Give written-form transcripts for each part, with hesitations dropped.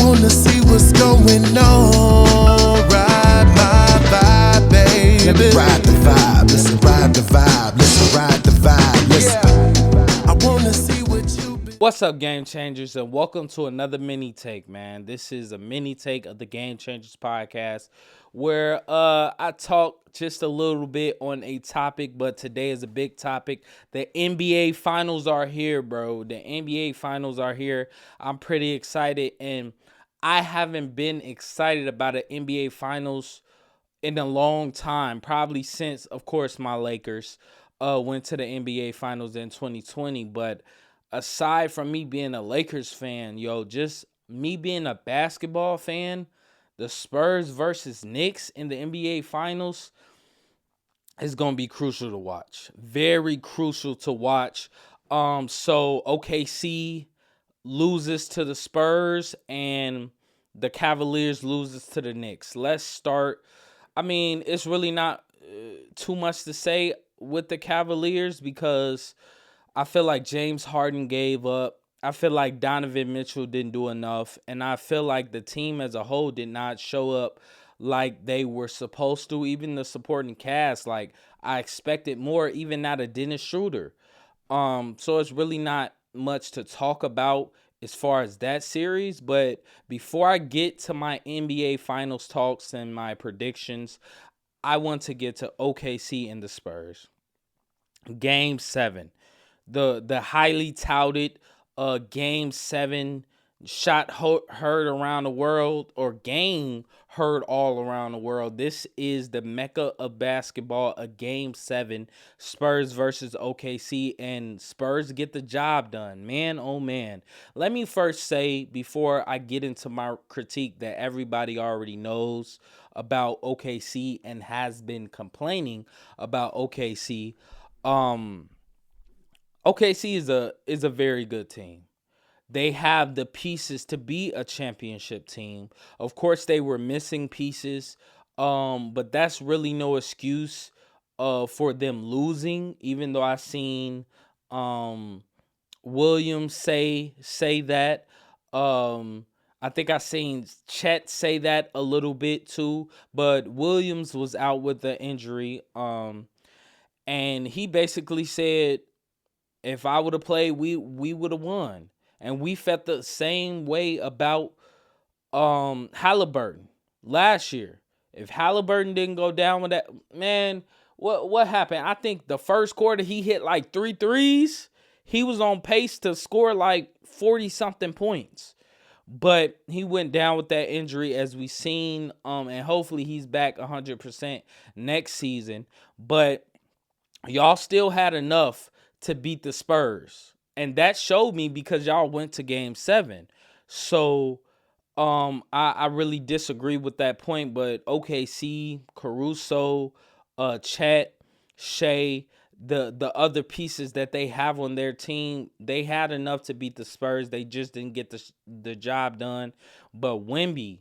wanna see what's going on. Ride my vibe, baby. Let me ride the vibe. Listen, ride the vibe. Listen, ride the vibe. Listen. I wanna see what you been. What's up, Game Changers, and welcome to another mini take, man. This is a mini take of the Game Changers Podcast, where I talk just a little bit on a topic, but today is a big topic. The NBA Finals are here, bro. The NBA Finals are here. I'm pretty excited, and I haven't been excited about an NBA Finals in a long time, probably since, of course, my Lakers went to the NBA Finals in 2020, but aside from me being a Lakers fan, just me being a basketball fan, the Spurs versus Knicks in the NBA Finals is going to be crucial to watch. Very crucial to watch. So OKC loses to the Spurs and the Cavaliers loses to the Knicks. Let's start. I mean, it's really not too much to say with the Cavaliers because I feel like James Harden gave up. I feel like Donovan Mitchell didn't do enough. And I feel like the team as a whole did not show up like they were supposed to. Even the supporting cast, like I expected more, even out of Dennis Schroeder. So it's really not much to talk about as far as that series. But before I get to my NBA Finals talks and my predictions, I want to get to OKC and the Spurs. Game 7. The highly touted Game 7 shot heard around the world, or game heard all around the world. This is the mecca of basketball, a Game 7, Spurs versus OKC, and Spurs get the job done. Man, oh man. Let me first say, before I get into my critique that everybody already knows about OKC and has been complaining about OKC, OKC is a very good team. They have the pieces to be a championship team. Of course, they were missing pieces, but that's really no excuse for them losing. Even though I seen Williams say that. I think I seen Chet say that a little bit too. But Williams was out with the injury, and he basically said, if I would have played, we would have won. And we felt the same way about Halliburton last year. If Halliburton didn't go down with that, man, what happened? I think the first quarter he hit like 3 threes. He was on pace to score like 40-something points. But he went down with that injury, as we seen, and hopefully he's back 100% next season. But y'all still had enough to beat the Spurs. And that showed me because y'all went to Game 7. So I really disagree with that point. But OKC, Caruso, Chet, Shea, the other pieces that they have on their team, they had enough to beat the Spurs. They just didn't get the job done. But Wemby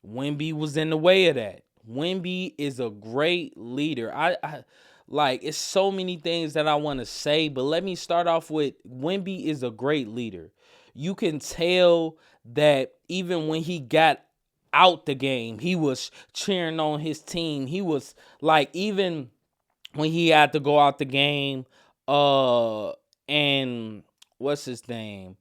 was in the way of that. Wemby is a great leader. Like, it's so many things that I want to say, but let me start off with Wemby is a great leader. You can tell that even when he got out the game, he was cheering on his team. He was like, even when he had to go out the game, and what's his name?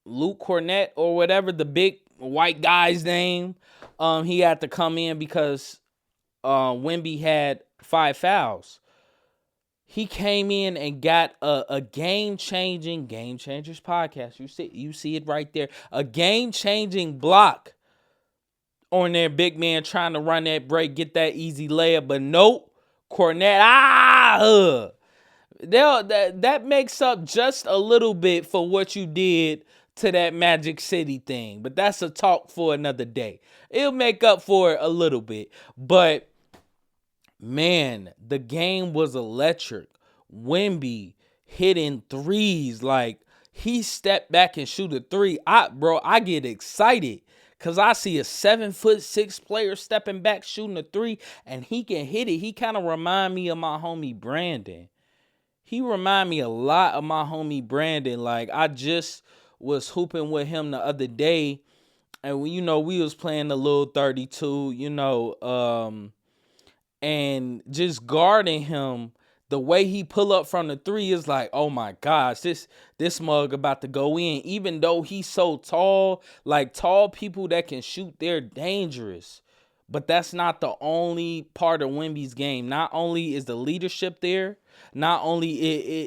Luke Cornett, or whatever, the big white guy's name, he had to come in because Wemby had 5 fouls. He came in and got a game-changing Game Changers podcast. You see it right there. A game-changing block on their big man trying to run that break, get that easy layup. But nope, Cornette, that makes up just a little bit for what you did to that Magic City thing. But that's a talk for another day. It'll make up for it a little bit. But man, the game was electric. Wemby hitting threes. Like, he stepped back and shoot a three. I get excited because I see a 7'6" player stepping back shooting a three, and he can hit it. He kind of remind me of my homie Brandon. He remind me a lot of my homie Brandon. Like, I just was hooping with him the other day, and we was playing a little 32, and just guarding him. The way he pull up from the three is like, oh my gosh, this mug about to go in. Even though he's so tall, like tall people that can shoot, they're dangerous. But that's not the only part of Wemby's game. Not only is the leadership there, not only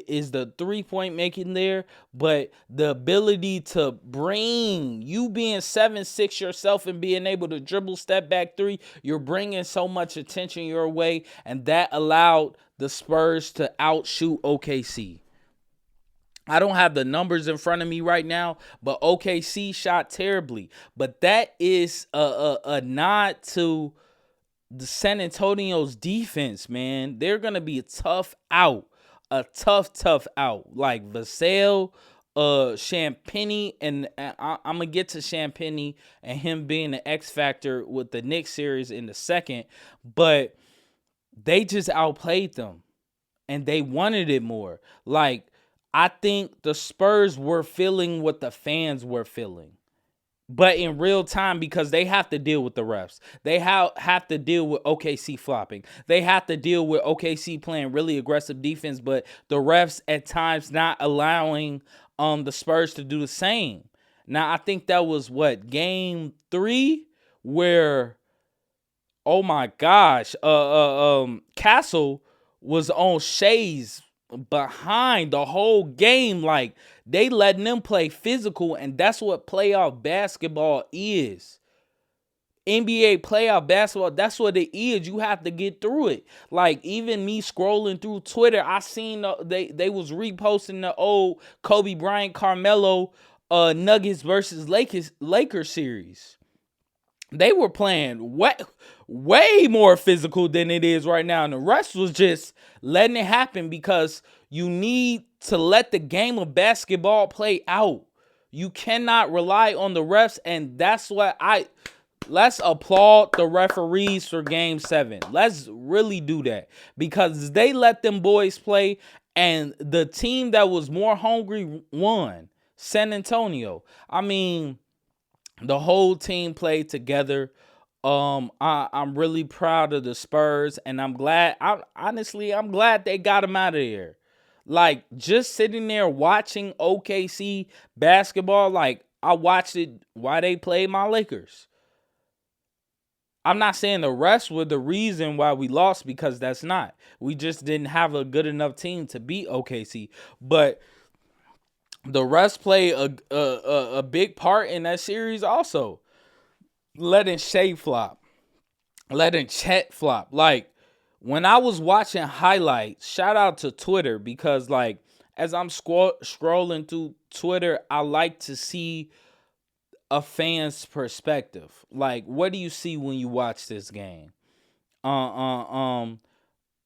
is the 3-point making there, but the ability to bring, you being 7'6" yourself and being able to dribble step back three, you're bringing so much attention your way, and that allowed the Spurs to outshoot OKC. I don't have the numbers in front of me right now, but OKC shot terribly. But that is a nod to the San Antonio's defense, man. They're going to be a tough out. A tough out. Like Vassell, Champagny, and I'm going to get to Champagny and him being the X factor with the Knicks series in the second. But they just outplayed them. And they wanted it more. Like, I think the Spurs were feeling what the fans were feeling. But in real time, because they have to deal with the refs. They have to deal with OKC flopping. They have to deal with OKC playing really aggressive defense, but the refs at times not allowing the Spurs to do the same. Now, I think that was game 3 where, oh my gosh, Castle was on Shea's behind the whole game. Like, they letting them play physical, and that's what playoff basketball is. NBA playoff basketball, that's what it is. You have to get through it. Like, even me scrolling through Twitter, I seen they was reposting the old Kobe Bryant Carmelo Nuggets versus Lakers series. They were playing way more physical than it is right now. And the rest was just letting it happen because you need to let the game of basketball play out. You cannot rely on the refs. And that's what let's applaud the referees for game 7. Let's really do that because they let them boys play. And the team that was more hungry won. San Antonio. I mean, the whole team played together. I'm really proud of the Spurs, and I'm glad. I'm glad they got them out of there. Like, just sitting there watching OKC basketball, like I watched it while they played my Lakers. I'm not saying the rest were the reason why we lost, because that's not. We just didn't have a good enough team to beat OKC, but the refs play a big part in that series also. Letting Shea flop. Letting Chet flop. Like, when I was watching highlights, shout out to Twitter, because, like, as I'm scrolling through Twitter, I like to see a fan's perspective. Like, what do you see when you watch this game?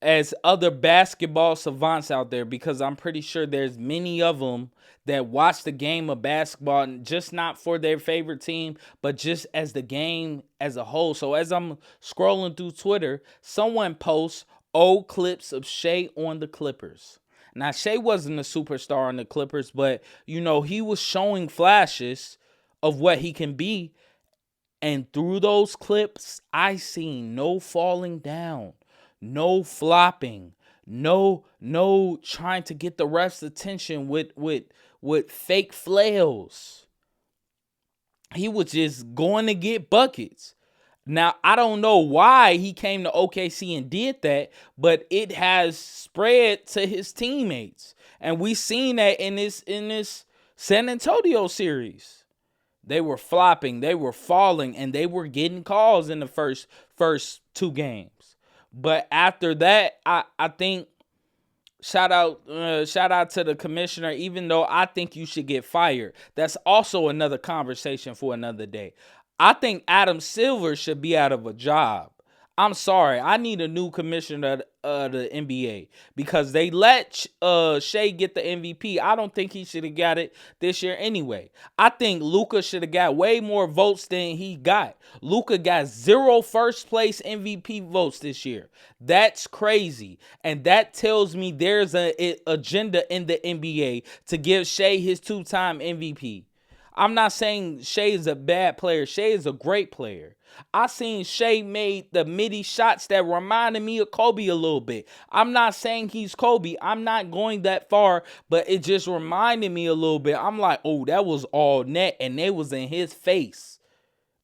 As other basketball savants out there, because I'm pretty sure there's many of them that watch the game of basketball, just not for their favorite team, but just as the game as a whole. So as I'm scrolling through Twitter, someone posts old clips of Shea on the Clippers. Now, Shea wasn't a superstar on the Clippers, but, he was showing flashes of what he can be. And through those clips, I seen no falling down. No flopping, no trying to get the ref's attention with fake flails. He was just going to get buckets. Now, I don't know why he came to OKC and did that, but it has spread to his teammates. And we seen that in this San Antonio series. They were flopping, they were falling, and they were getting calls in the first 2 games. But after that, I think shout out to the commissioner, even though I think you should get fired. That's also another conversation for another day. I think Adam Silver should be out of a job. I'm sorry. I need a new commissioner of the NBA, because they let Shea get the MVP. I don't think he should have got it this year anyway. I think Luka should have got way more votes than he got. Luka got 0 first place MVP votes this year. That's crazy. And that tells me there's an agenda in the NBA to give Shea his 2-time MVP. I'm not saying Shea is a bad player. Shea is a great player. I seen Shea made the midi shots that reminded me of Kobe a little bit. I'm not saying he's Kobe. I'm not going that far, but it just reminded me a little bit. I'm like, oh, that was all net, and they was in his face.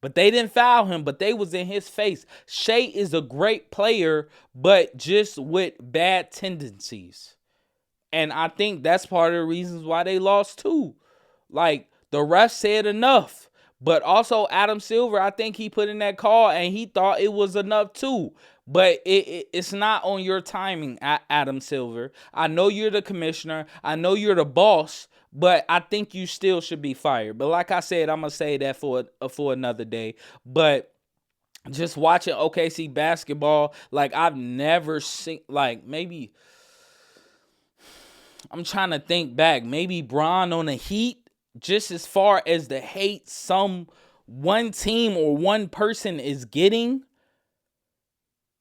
But they didn't foul him, but they was in his face. Shea is a great player, but just with bad tendencies. And I think that's part of the reasons why they lost too. Like, the ref said enough. But also Adam Silver, I think he put in that call and he thought it was enough too. But it's not on your timing, Adam Silver. I know you're the commissioner. I know you're the boss. But I think you still should be fired. But like I said, I'm going to say that for another day. But just watching OKC basketball, like, I've never seen, like, maybe, I'm trying to think back, maybe Bron on the Heat, just as far as the hate some one team or one person is getting.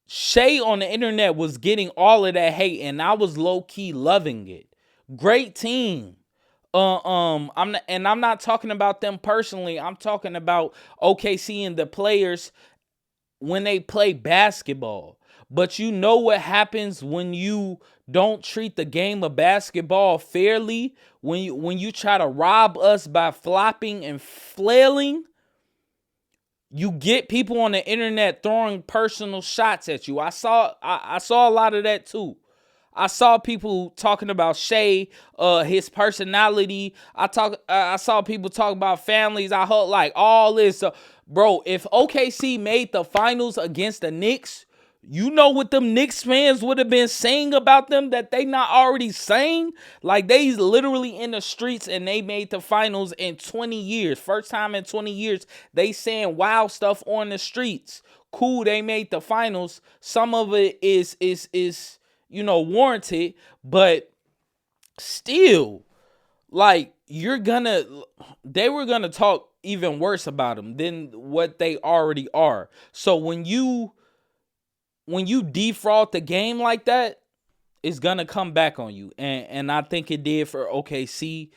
Shea on the internet was getting all of that hate, and I was low-key loving it. Great team. I'm not talking about them personally. I'm talking about OKC and the players when they play basketball. But you know what happens when you don't treat the game of basketball fairly? When you try to rob us by flopping and flailing, you get people on the internet throwing personal shots at you. I saw a lot of that too. I saw people talking about Shea, his personality. I saw people talk about families. I heard like all this. Bro, if OKC made the finals against the Knicks, you know what them Knicks fans would have been saying about them that they not already saying? Like, they literally in the streets and they made the finals in 20 years. First time in 20 years, they saying wild stuff on the streets. Cool, they made the finals. Some of it is warranted, but still, like, they were gonna talk even worse about them than what they already are. So when you defraud the game like that, it's gonna come back on you. And I think it did for OKC.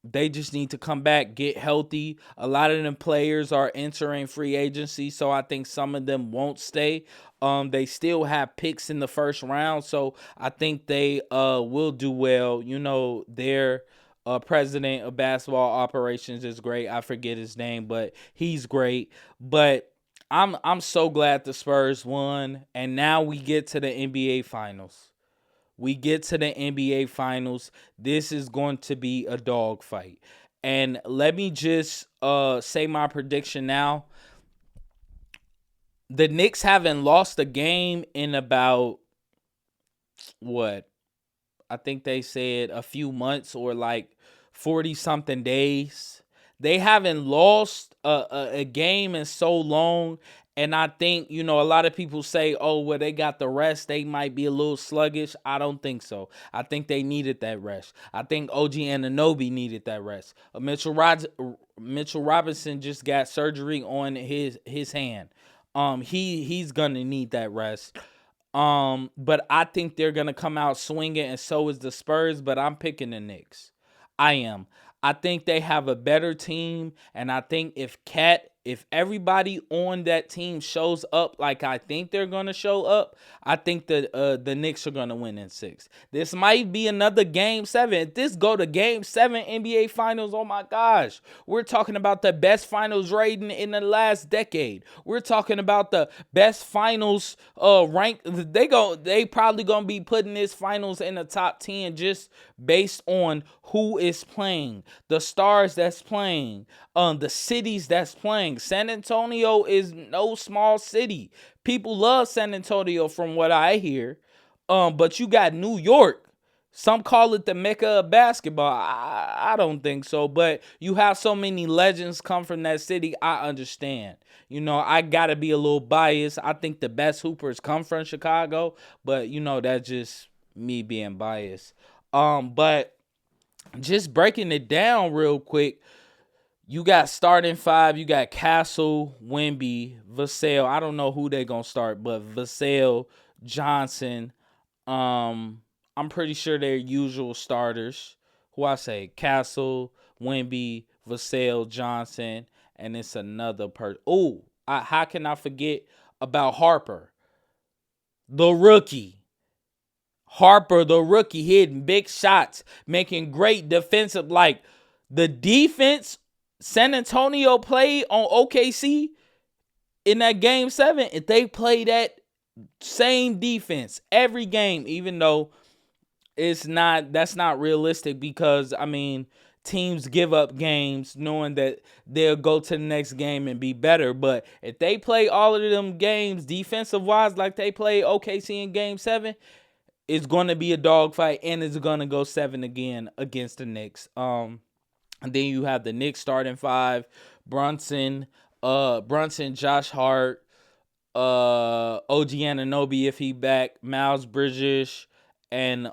They just need to come back, get healthy. A lot of them players are entering free agency, so I think some of them won't stay. They still have picks in the first round, so I think they will do well. You know, their president of basketball operations is great. I forget his name, but he's great. But I'm so glad the Spurs won, and now we get to the NBA Finals. We get to the NBA Finals. This is going to be a dogfight. And let me just say my prediction now. The Knicks haven't lost a game in about, what? I think they said a few months or like 40-something days. They haven't lost a game in so long. And I think, a lot of people say, oh, well, they got the rest. They might be a little sluggish. I don't think so. I think they needed that rest. I think OG Anunoby needed that rest. Mitchell Robinson just got surgery on his hand. He's going to need that rest. But I think they're going to come out swinging, and so is the Spurs, but I'm picking the Knicks. I am. I think they have a better team, and I think if everybody on that team shows up like I think they're going to show up, I think the Knicks are going to win in 6. This might be another Game 7. If this go to Game 7 NBA Finals, oh my gosh. We're talking about the best finals rating in the last decade. We're talking about the best finals rank. They probably going to be putting this finals in the top 10 just based on who is playing, the stars that's playing, the cities that's playing. San Antonio is no small city. People love San Antonio from what I hear. But you got New York. Some call it the Mecca of basketball. I don't think so. But you have so many legends come from that city. I understand. I got to be a little biased. I think the best hoopers come from Chicago. But, that's just me being biased. But just breaking it down real quick, you got starting 5. You got Castle, Wemby, Vassell. I don't know who they're going to start, but Vassell, Johnson. I'm pretty sure they're usual starters. Who I say? Castle, Wemby, Vassell Johnson, and it's another person. Oh, how can I forget about Harper, the rookie? Harper, the rookie, hitting big shots, making great defensive. Like the defense San Antonio played on OKC in that game 7, if they play that same defense every game, even though that's not realistic, because I mean teams give up games knowing that they'll go to the next game and be better. But if they play all of them games defensive wise like they play OKC in game 7, it's going to be a dogfight, and it's going to go 7 again against the Knicks. And then you have the Knicks starting 5: Brunson, Josh Hart, OG Anunoby if he back, Miles Bridges, and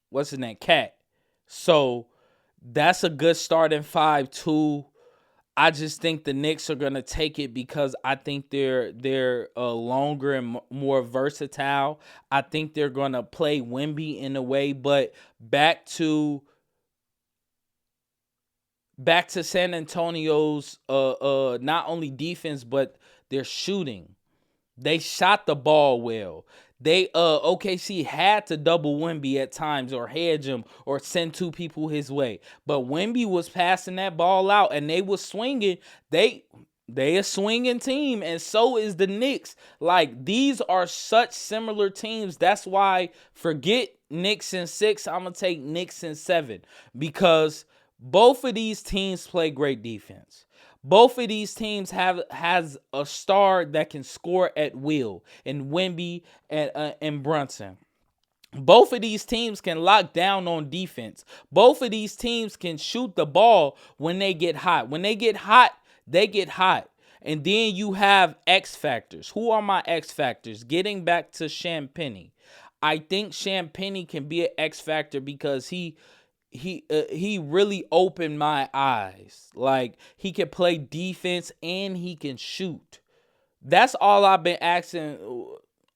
what's his name, Cat. So that's a good starting 5 too. I just think the Knicks are gonna take it because I think they're longer and more versatile. I think they're gonna play Wemby in a way, but back to San Antonio's not only defense but their shooting. They shot the ball well. They OKC had to double Wemby at times or hedge him or send 2 people his way. But Wemby was passing that ball out and they was swinging. They a swinging team, and so is the Knicks. Like, these are such similar teams. That's why forget Knicks in 6. I'm going to take Knicks in 7 because both of these teams play great defense. Both of these teams has a star that can score at will, in Wemby and Brunson. Both of these teams can lock down on defense. Both of these teams can shoot the ball when they get hot. When they get hot, they get hot. And then you have X factors. Who are my X factors? Getting back to Champagnie. I think Champagnie can be an X factor because he really opened my eyes. Like, he can play defense and he can shoot. That's all I've been asking.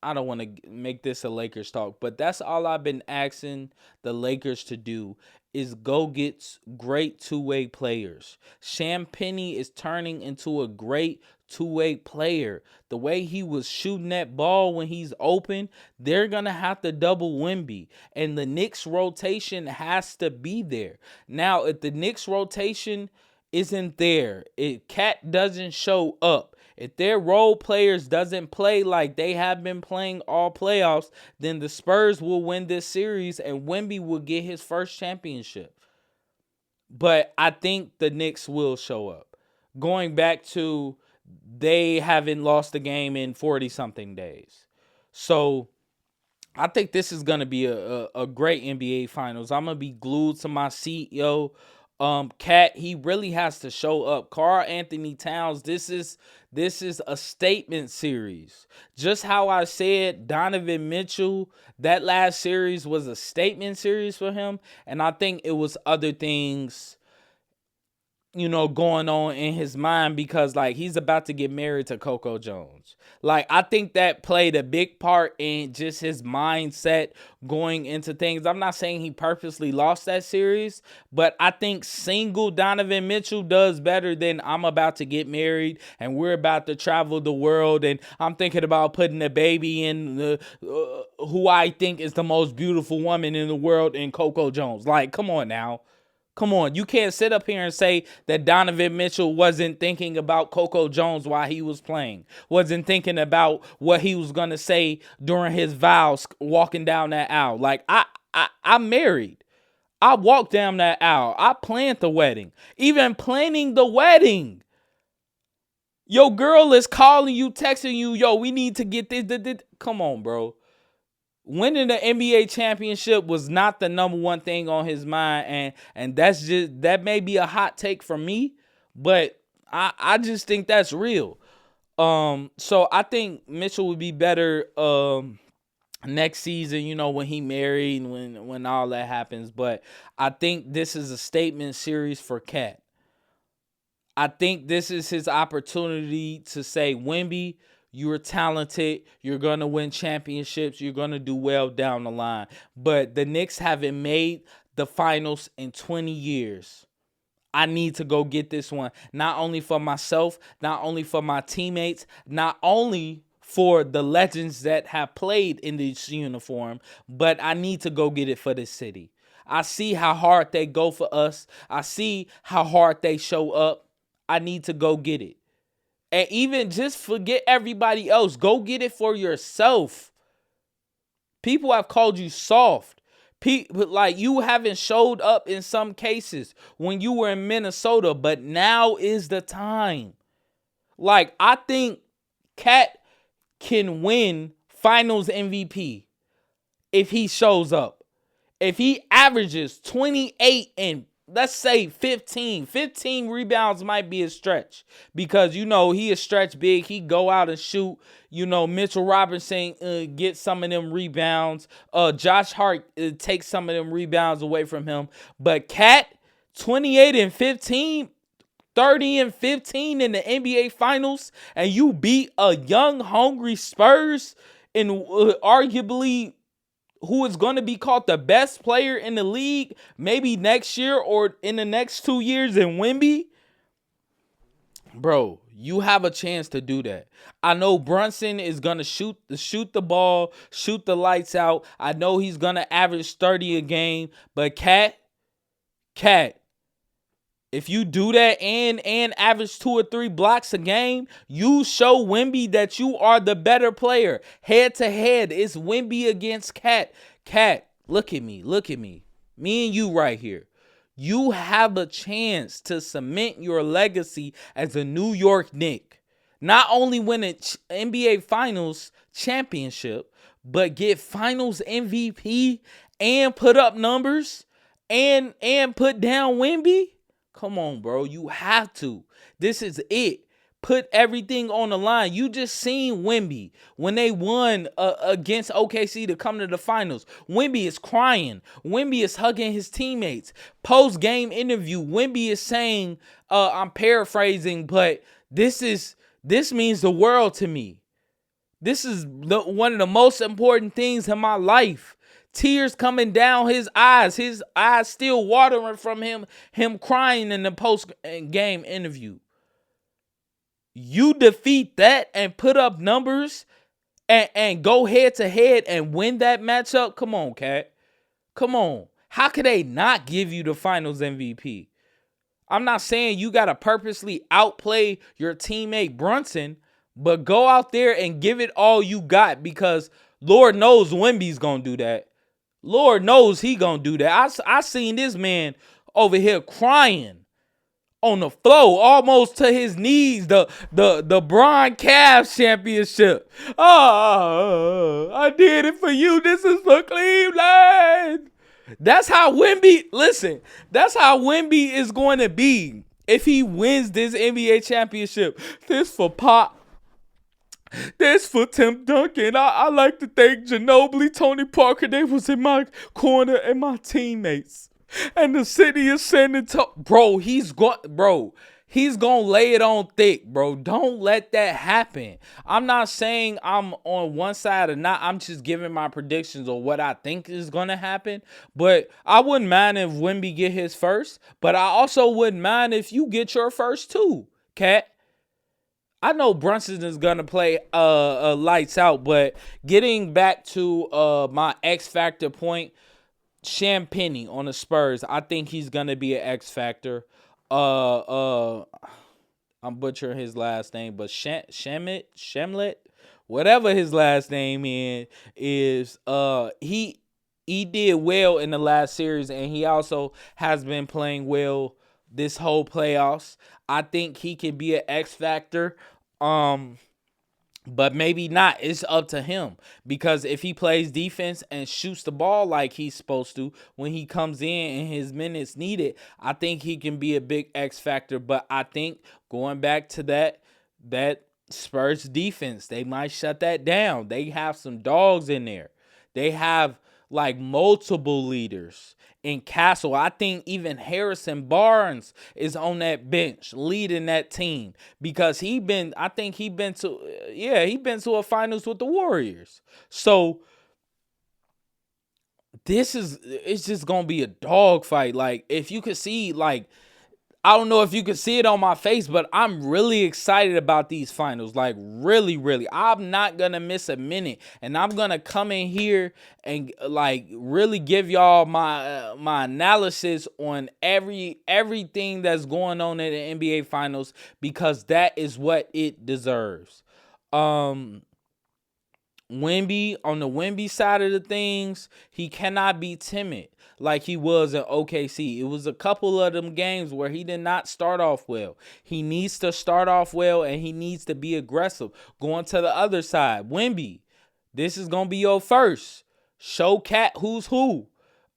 I don't want to make this a Lakers talk, but that's all I've been asking the Lakers to do is go get great two-way players. Champagnie is turning into a great two-way player. The way he was shooting that ball when he's open, they're going to have to double Wemby. And the Knicks rotation has to be there. Now, if the Knicks rotation isn't there, if Cat doesn't show up, if their role players doesn't play like they have been playing all playoffs, then the Spurs will win this series and Wemby will get his first championship. But I think the Knicks will show up. Going back to, they haven't lost a game in 40-something days. So I think this is going to be a great NBA Finals. I'm going to be glued to my seat, yo. Cat, he really has to show up. Karl Anthony Towns, this is a statement series. Just how I said Donovan Mitchell, that last series was a statement series for him, and I think it was other things, going on in his mind, because like he's about to get married to Coco Jones. Like, I think that played a big part in just his mindset going into things. I'm not saying he purposely lost that series, but I think single Donovan Mitchell does better than I'm about to get married and we're about to travel the world and I'm thinking about putting a baby in who I think is the most beautiful woman in the world, in Coco Jones. Like, come on now. Come on, you can't sit up here and say that Donovan Mitchell wasn't thinking about Coco Jones while he was playing, wasn't thinking about what he was going to say during his vows walking down that aisle. Like, I'm married. I walked down that aisle. I planned the wedding. Even planning the wedding, your girl is calling you, texting you, yo, we need to get this. Come on, bro. Winning the NBA championship was not the number one thing on his mind, and that may be a hot take from me, but I just think that's real. So I think Mitchell would be better next season, when he married, when all that happens. But I think this is a statement series for Cat. I think this is his opportunity to say, Wemby, you're talented. You're going to win championships. You're going to do well down the line. But the Knicks haven't made the finals in 20 years. I need to go get this one. Not only for myself, not only for my teammates, not only for the legends that have played in this uniform, but I need to go get it for this city. I see how hard they go for us. I see how hard they show up. I need to go get it. And even just forget everybody else. Go get it for yourself. People have called you soft. Like you haven't showed up in some cases when you were in Minnesota, but now is the time. Like I think Cat can win Finals MVP if he shows up. If he averages 28 and let's say 15 rebounds might be a stretch because, you know, he is stretch big. He go out and shoot. You know, Mitchell Robinson get some of them rebounds. Josh Hart takes some of them rebounds away from him. But Cat, 28 and 15, 30 and 15 in the NBA Finals, and you beat a young, hungry Spurs and arguably who is going to be called the best player in the league, maybe next year or in the next 2 years in Wemby, bro, you have a chance to do that. I know Brunson is going to shoot the ball, shoot the lights out. I know he's going to average 30 a game, but Cat, if you do that and average 2 or 3 blocks a game, you show Wemby that you are the better player. Head to head, it's Wemby against Cat. Cat, look at me. Me and you right here. You have a chance to cement your legacy as a New York Knick. Not only win an NBA Finals championship, but get Finals MVP and put up numbers and put down Wemby. Come on, bro. You have to. This is it. Put everything on the line. You just seen Wemby when they won against OKC to come to the finals. Wemby is crying. Wemby is hugging his teammates. Post-game interview, Wemby is saying, I'm paraphrasing, but this means the world to me. This is one of the most important things in my life. Tears coming down his eyes still watering from him crying in the post-game interview. You defeat that and put up numbers and go head to head and win that matchup. Come on, Cat. Come on. How could they not give you the Finals MVP? I'm not saying you got to purposely outplay your teammate Brunson, but go out there and give it all you got because Lord knows Wemby's going to do that. Lord knows he gonna do that. I seen this man over here crying on the floor, almost to his knees. The Bron Cavs championship. Oh, I did it for you. This is for Cleveland. That's how Wemby. Listen, that's how Wemby is going to be if he wins this NBA championship. This for Pop. This for Tim Duncan. I like to thank Ginobili, Tony Parker. They was in my corner and my teammates. And the city is sending to he's gonna lay it on thick, bro. Don't let that happen. I'm not saying I'm on one side or not. I'm just giving my predictions of what I think is gonna happen. But I wouldn't mind if Wemby get his first. But I also wouldn't mind if you get your first too, Cat. I know Brunson is going to play lights out, but getting back to my X Factor point, Champagnie on the Spurs, I think he's going to be an X Factor. I'm butchering his last name, but Shemlet, whatever his last name is, he did well in the last series, and he also has been playing well this whole playoffs. I think he can be an X Factor. But maybe not. It's up to him because if he plays defense and shoots the ball like he's supposed to when he comes in and his minutes needed, I think he can be a big X factor. But I think going back to that Spurs defense, they might shut that down. They have some dogs in there. They have like multiple leaders. In Castle, I think even Harrison Barnes is on that bench leading that team because he been to a finals with the Warriors. So it's just gonna be a dog fight. Like if you could see, like I don't know if you can see it on my face, but I'm really excited about these finals. Like, really, really. I'm not going to miss a minute. And I'm going to come in here and, like, really give y'all my analysis on everything that's going on in the NBA finals, because that is what it deserves. Wemby, on the Wemby side of the things, he cannot be timid like he was in OKC. It was a couple of them games where he did not start off well. He needs to start off well, and he needs to be aggressive. Going to the other side, Wemby, this is going to be your first. Show Cat who's who.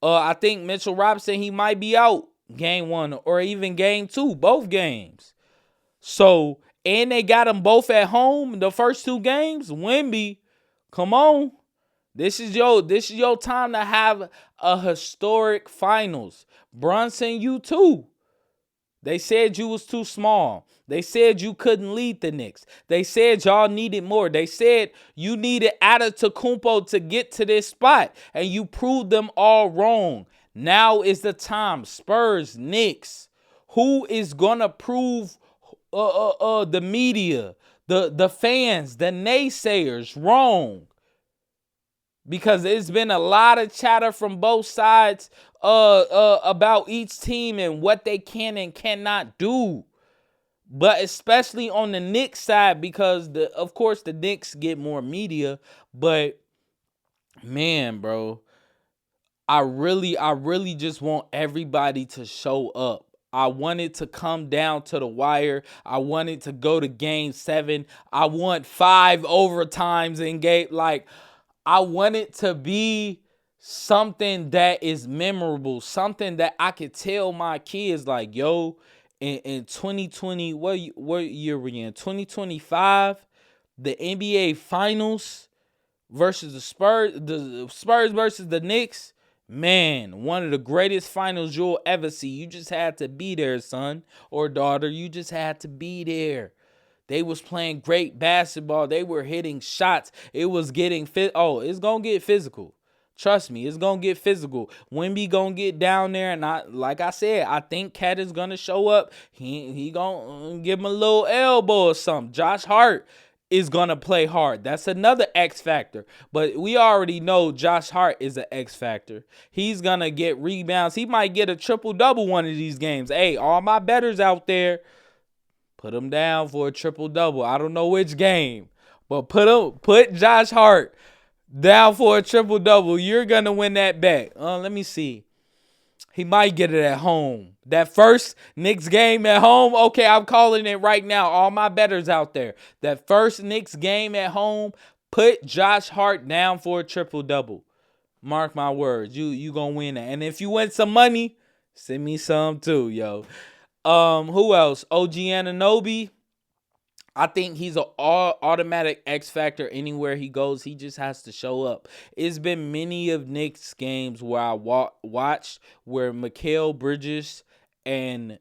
I think Mitchell Robinson, he might be out game 1 or even game 2, both games. So, and they got them both at home the first 2 games. Wemby, come on. This is your time to have a historic finals. Brunson, you too. They said you was too small. They said you couldn't lead the Knicks. They said y'all needed more. They said you needed Antetokounmpo to get to this spot, and you proved them all wrong. Now is the time. Spurs, Knicks. Who is gonna prove the media, the fans, the naysayers wrong? Because it's been a lot of chatter from both sides about each team and what they can and cannot do. But especially on the Knicks side, because of course the Knicks get more media. But man, bro, I really just want everybody to show up. I want it to come down to the wire. I want it to go to game 7. I want 5 overtimes in game. Like, I want it to be something that is memorable, something that I could tell my kids, like, yo, in 2020, what year we in? 2025, the NBA Finals versus the Spurs versus the Knicks. Man, one of the greatest finals you'll ever see. You just had to be there, son or daughter. You just had to be there. They was playing great basketball. They were hitting shots. It was getting fit. Oh, it's going to get physical. Trust me, it's going to get physical. Wemby going to get down there. And like I said, I think Cat is going to show up. He going to give him a little elbow or something. Josh Hart is going to play hard. That's another X factor. But we already know Josh Hart is an X factor. He's going to get rebounds. He might get a triple-double one of these games. Hey, all my bettors out there, put him down for a triple-double. I don't know which game, but put Josh Hart down for a triple-double. You're going to win that bet. Let me see. He might get it at home. That first Knicks game at home, okay, I'm calling it right now. All my bettors out there. That first Knicks game at home, put Josh Hart down for a triple-double. Mark my words. You going to win that. And if you win some money, send me some too, yo. Who else? OG Anunoby. I think he's an automatic X factor anywhere he goes. He just has to show up. It's been many of Knicks games where I watched where Mikal Bridges and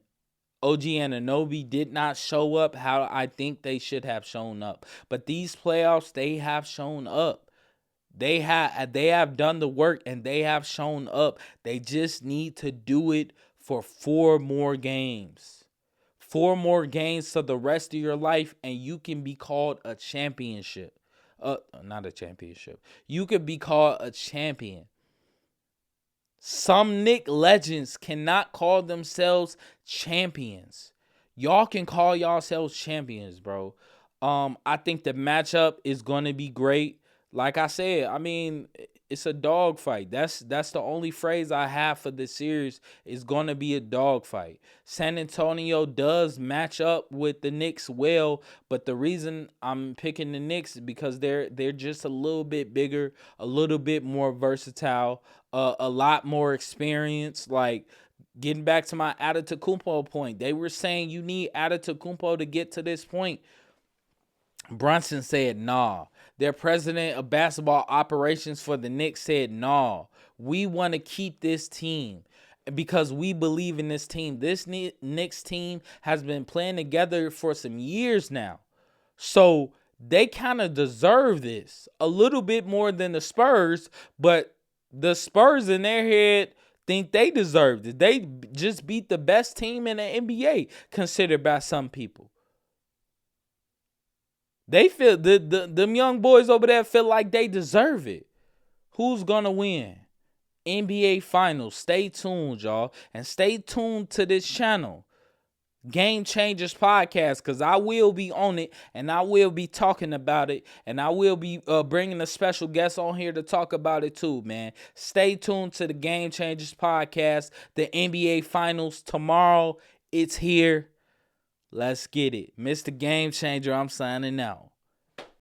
OG Anunoby did not show up how I think they should have shown up. But these playoffs, they have shown up. They have done the work and they have shown up. They just need to do it for 4 more games. 4 more games to the rest of your life, and you can be called a championship. Not a championship. You could be called a champion. Some Knick legends cannot call themselves champions. Y'all can call yourselves champions, bro. I think the matchup is going to be great. Like I said, I mean, it's a dogfight. That's the only phrase I have for this series. It's going to be a dogfight. San Antonio does match up with the Knicks well, but the reason I'm picking the Knicks is because they're just a little bit bigger, a little bit more versatile, a lot more experience. Like, getting back to my Antetokounmpo point, they were saying you need Antetokounmpo to get to this point. Brunson said, nah. Their president of basketball operations for the Knicks said, nah, we want to keep this team because we believe in this team. This Knicks team has been playing together for some years now. So they kind of deserve this a little bit more than the Spurs, but the Spurs in their head, think they deserved it. They just beat the best team in the NBA, considered by some people. They feel them young boys over there feel like they deserve it. Who's gonna win? NBA Finals. Stay tuned, y'all. And stay tuned to this channel, Game Changers Podcast, because I will be on it and I will be talking about it, and I will be bringing a special guest on here to talk about it too, man. Stay tuned to the Game Changers Podcast. The NBA Finals tomorrow. It's here. Let's get it. Mr. Game Changer, I'm signing out.